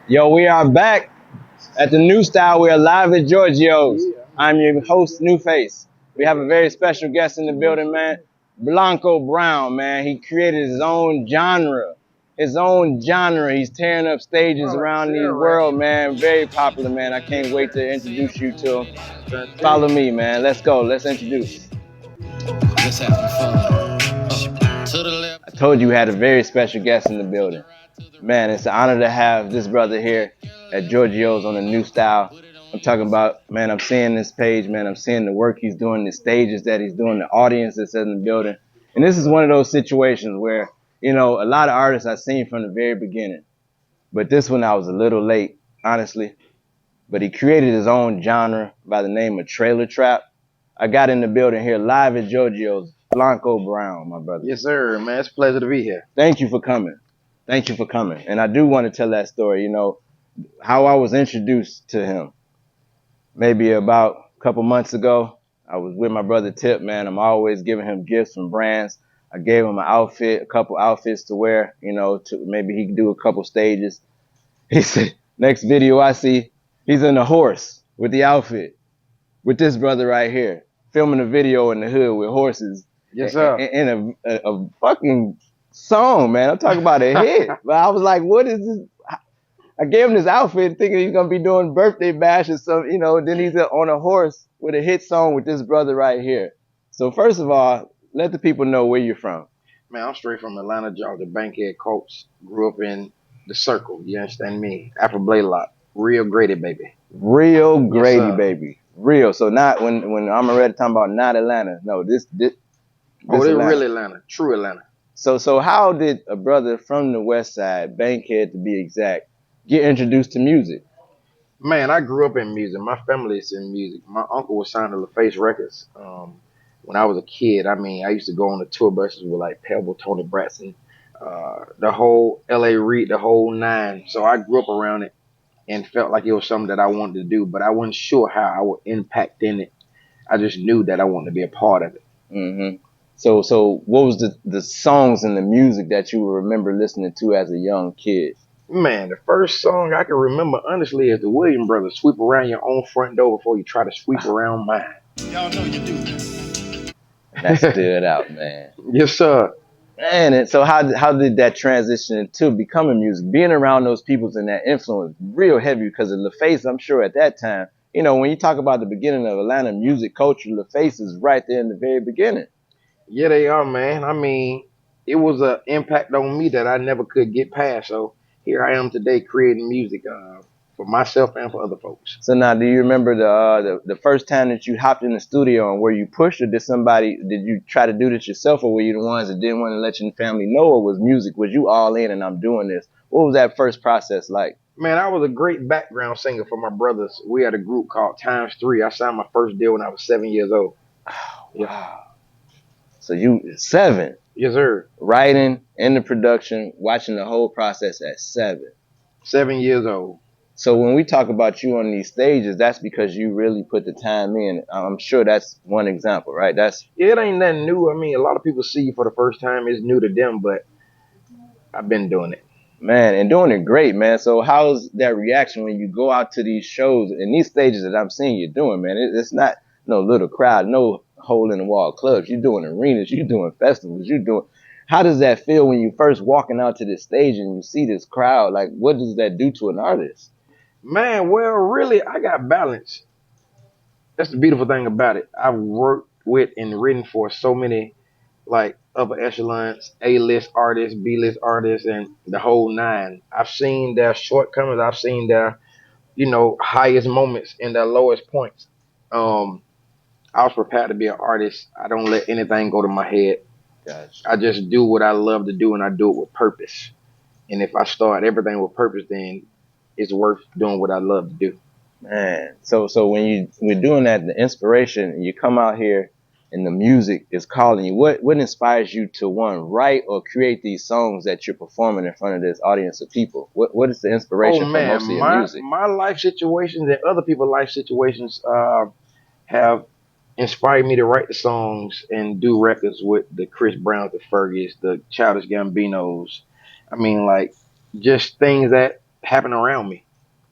Yo, we are back at the NuStyle. We are live at Georgio's. I'm your host, Nuface. We have a very special guest in the building, man. Blanco Brown, man. He created his own genre. He's tearing up stages around the world, man. Very popular, man. I can't wait to introduce you to him. Follow me, man. Let's go. Let's introduce. Let's have some fun. To the left. I told you we had a very special guest in the building. Man, it's an honor to have this brother here at Georgio's on the NuStyle. I'm talking about, man, I'm seeing this page, man. I'm seeing the work he's doing, the stages that he's doing, the audience that's in the building. And this is one of those situations where, you know, a lot of artists I've seen from the very beginning. But this one I was a little late, honestly. But he created his own genre by the name of trailer trap. I got in the building here live at Georgio's. Blanco Brown, my brother. Yes, sir, man. It's a pleasure to be here. Thank you for coming. Thank you for coming. And I do want to tell that story, you know, how I was introduced to him. Maybe about a couple months ago, I was with my brother Tip, man. I'm always giving him gifts from brands. I gave him an outfit, a couple outfits to wear, you know, to maybe he could do a couple stages. He said, next video I see, he's in a horse with the outfit, with this brother right here, filming a video in the hood with horses. Yes, sir. In a fucking song, man. I'm talking about a hit. But I was like, what is this? I gave him this outfit thinking he's going to be doing birthday bash or something, you know, then he's on a horse with a hit song with this brother right here. So first of all, let the people know where you're from. Man, I'm straight from Atlanta, Georgia, Bankhead, Colts. Grew up in the circle, you understand me? Apple Blaylock, real Grady, baby. Real Grady, Yes, baby. Real. So not when I'm already talking about not Atlanta. No, this Oh, they're Atlanta. really Atlanta, true Atlanta. So how did a brother from the West Side, Bankhead to be exact, get introduced to music? Man, I grew up in music. My family is in music. My uncle was signed to LaFace Records. When I was a kid, I mean, I used to go on the tour buses with like Pebble, Tony Braxton, the whole L.A. Reid, the whole nine. So I grew up around it and felt like it was something that I wanted to do, but I wasn't sure how I would impact in it. I just knew that I wanted to be a part of it. Mm-hmm. So what was the songs and the music that you remember listening to as a young kid? Man, the first song I can remember, honestly, is the Williams Brothers, Sweep Around Your Own Front Door Before You Try to Sweep Around Mine. Y'all know you do. That stood out, man. Yes, sir. Man, and so how did that transition into becoming music? Being around those peoples and that influence real heavy because of LaFace, I'm sure at that time, you know, when you talk about the beginning of Atlanta music culture, LaFace is right there in the very beginning. Yeah, they are, man. I mean, it was an impact on me that I never could get past. So here I am today creating music for myself and for other folks. So now, do you remember the first time that you hopped in the studio and were you pushed, or did you try to do this yourself, or were you the ones that didn't want to let your family know it was music? Was you all in and I'm doing this? What was that first process like? Man, I was a great background singer for my brothers. We had a group called Times 3. I signed my first deal when I was 7 years old. Wow. So you 7, Yes, sir. writing, in the production, watching the whole process at 7. 7 years old. So when we talk about you on these stages, that's because you really put the time in. I'm sure that's one example, right? It ain't nothing new. I mean, a lot of people see you for the first time. It's new to them, but I've been doing it. Man, and doing it great, man. So how's that reaction when you go out to these shows and these stages that I'm seeing you doing, man? It's not no little crowd, no hole in the wall clubs. You're doing arenas, you're doing festivals, how does that feel when you first walking out to this stage and you see this crowd? Like, what does that do to an artist? Man, well, really, I got balance. That's the beautiful thing about it. I've worked with and written for so many like upper echelons, A-list artists, B-list artists, and the whole nine. I've seen their shortcomings. I've seen their, highest moments and their lowest points. I was prepared to be an artist. I don't let anything go to my head. Gosh. I just do what I love to do, and I do it with purpose. And if I start everything with purpose, then it's worth doing what I love to do. Man, so when we're doing that, the inspiration, you come out here and the music is calling you. What inspires you to write or create these songs that you're performing in front of this audience of people? What is the inspiration Oh for man, most of your music? my life situations and other people's life situations have inspired me to write the songs and do records with the Chris Browns, the Fergies, the Childish Gambinos. I mean, like just things that happen around me.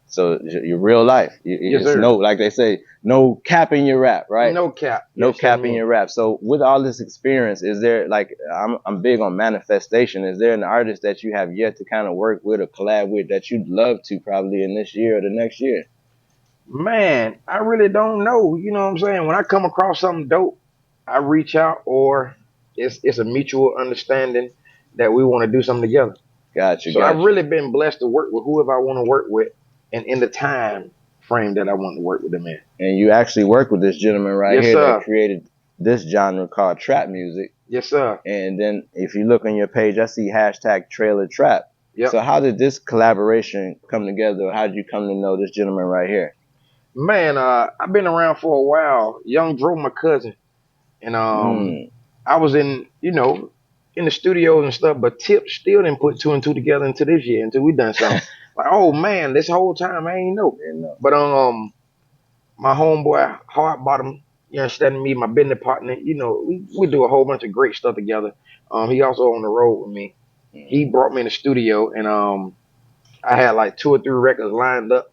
So your real life, Yes, it's sir. no, like they say, no cap in your rap, right? No cap. No Yes, sir, cap in your rap. So with all this experience, is there like I'm big on manifestation. Is there an artist that you have yet to kind of work with or collab with that you'd love to probably in this year or the next year? Man, I really don't know. You know what I'm saying? When I come across something dope, I reach out, or it's a mutual understanding that we want to do something together. Gotcha, So I've gotcha. really been blessed to work with whoever I want to work with, and in the time frame that I want to work with them in. And you actually work with this gentleman right Yes, here that sir. created this genre called trap music. Yes, sir. And then if you look on your page, I see hashtag trailer trap. Yep. So how did this collaboration come together? Or how did you come to know this gentleman right here? Man, I've been around for a while. Young Dro, my cousin, and I was in, in the studios and stuff, but Tip still didn't put two and two together until this year, until we done something. Like, oh man, this whole time I ain't know. But my homeboy Hard Bottom, you understand me, my business partner, we do a whole bunch of great stuff together. He also on the road with me. He brought me in the studio, and I had like 2 or 3 records lined up.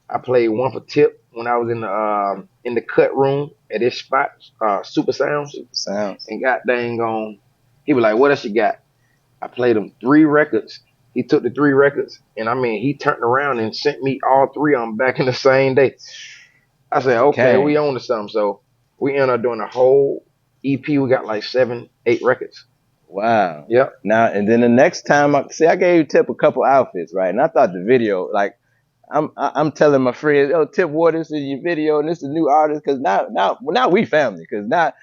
I played one for Tip when I was in the cut room at his spot, Super Sounds. Super Sounds. And god dang on, he was like, "What else you got?" I played him 3 records. He took the 3 records, and I mean, he turned around and sent me all 3 of them back in the same day. I said, "Okay, we on to something." So we ended up doing a whole EP. We got like 7, 8 records. Wow. Yep. Now and then the next time, I gave Tip a couple outfits, right? And I thought the video, like, I'm telling my friends, "Oh, Tip Waters is your video, and this is a new artist." Because now we family. Because now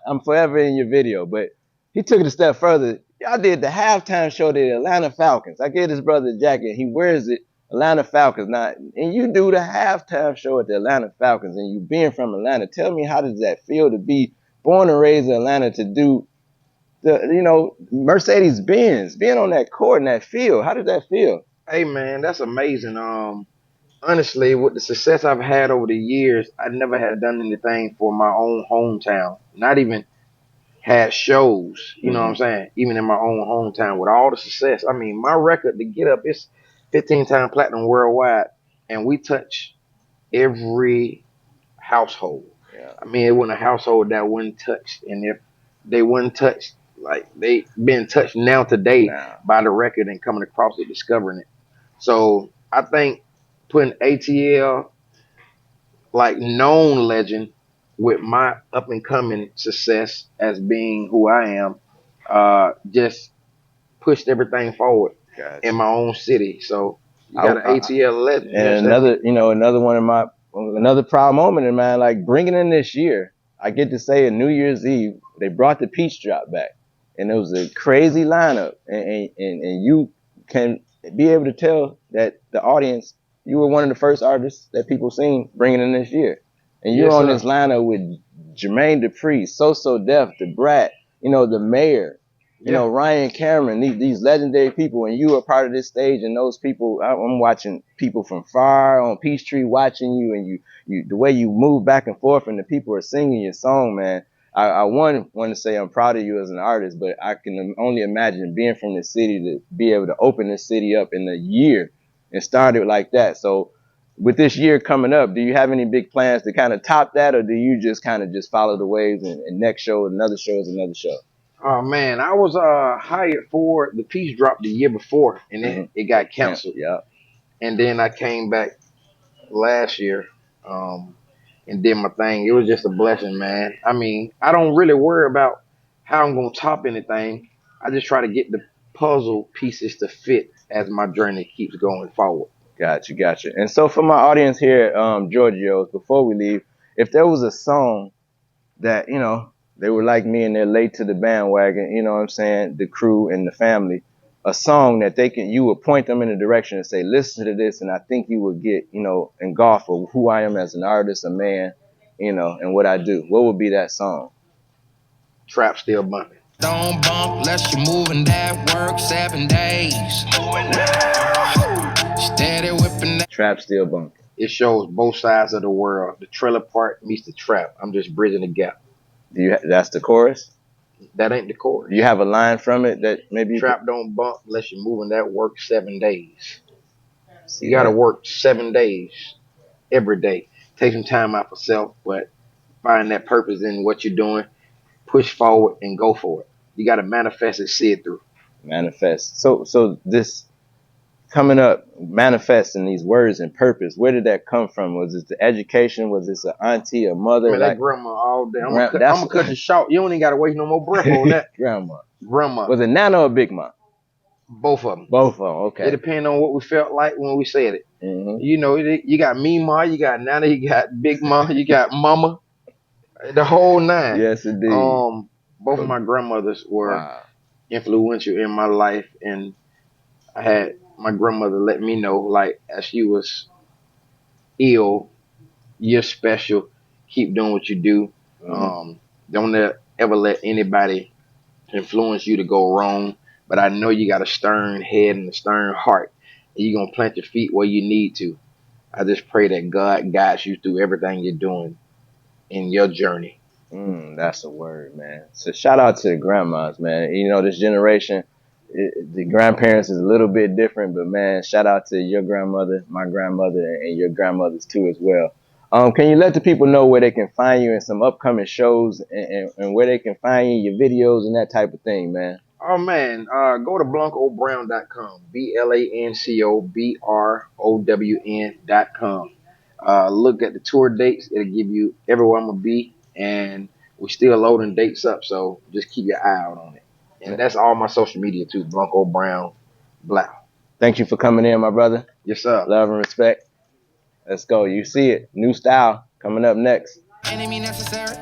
I'm forever in your video. But he took it a step further. Y'all did the halftime show to the Atlanta Falcons. I gave his brother a jacket. He wears it. Atlanta Falcons. Now, and you do the halftime show at the Atlanta Falcons, and you being from Atlanta. Tell me, how does that feel to be born and raised in Atlanta, to do the Mercedes Benz, being on that court in that field? How does that feel? Hey man, that's amazing. Honestly, with the success I've had over the years, I never had done anything for my own hometown. Not even had shows, you know what I'm saying? Even in my own hometown, with all the success. I mean, my record to get up, it's 15-time platinum worldwide, and we touch every household. Yeah. I mean, it wasn't a household that wasn't touched, and if they wasn't touched, like they been touched now today by the record and coming across it, discovering it. So I think putting ATL, like known legend, with my up and coming success as being who I am, just pushed everything forward in my own city. So you got an ATL legend. And another proud moment in mine, like bringing in this year, I get to say on New Year's Eve, they brought the Peach Drop back. And it was a crazy lineup. And you can be able to tell that the audience, you were one of the first artists that people seen bringing in this year. And you're on this lineup with Jermaine Dupri, So Def, The Brat, the Mayor, Ryan Cameron, these legendary people, and you are part of this stage. And those people, I'm watching people from far on Peachtree watching you, and you the way you move back and forth, and the people are singing your song, man. I want to say I'm proud of you as an artist, but I can only imagine being from the city to be able to open this city up in a year and start it like that. So with this year coming up, do you have any big plans to kind of top that, or do you just kind of just follow the waves and next show, another show is another show? Oh man, I was hired for the Peach Drop the year before, and it got canceled. Yeah. And then I came back last year, and did my thing. It was just a blessing, man. I mean, I don't really worry about how I'm gonna top anything. I just try to get the puzzle pieces to fit as my journey keeps going forward. Gotcha. And so for my audience here, Georgios, before we leave, if there was a song that, they were like me and they're late to the bandwagon, you know what I'm saying, the crew and the family, a song that you would point them in a direction and say, listen to this, and I think you would get, engulfed of who I am as an artist, a man, and what I do. What would be that song? Trap Still Bumping. Don't bump unless you're moving that work 7 days. Steady whipping that. Trap Still Bumping. It shows both sides of the world. The trailer part meets the trap. I'm just bridging the gap. That's the chorus? That ain't the chorus. Do you have a line from it that maybe... Trap don't bump unless you're moving that work 7 days. You got to work 7 days every day. Take some time out for self, but find that purpose in what you're doing. Push forward and go for it. You got to manifest it, see it through. Manifest. So this coming up, manifesting these words and purpose. Where did that come from? Was it the education? Was this an auntie, a mother? Man, that grandma all day. I'm gonna cut you short. You don't even got to waste no more breath on that. Grandma. Was it Nana or Big Mom? Both of them. Both of them. Okay. It depends on what we felt like when we said it. You know, you got me, Ma, you got Nana, you got Big Ma, you got Mama, the whole nine. Yes, indeed. Both of my grandmothers were influential in my life, and I had my grandmother let me know, like, as she was ill, you're special. Keep doing what you do. Don't ever let anybody influence you to go wrong. But I know you got a stern head and a stern heart, and you're gonna plant your feet where you need to. I just pray that God guides you through everything you're doing in your journey. That's a word, man. So shout out to the grandmas, man. You know, this generation, the grandparents is a little bit different, but man, shout out to your grandmother, my grandmother, and your grandmothers too as well. Can you let the people know where they can find you in some upcoming shows and where they can find you, your videos and that type of thing, man? Oh man, go to blancobrown.com. BlancoBrown.com. Look at the tour dates. It'll give you everywhere I'm gonna be, and we're still loading dates up. So just keep your eye out on it. And that's all my social media too. Blanco Brown Black. Thank you for coming in, my brother. Yes, sir. Love and respect. Let's go. You see it. NuStyle coming up next. Enemy necessary.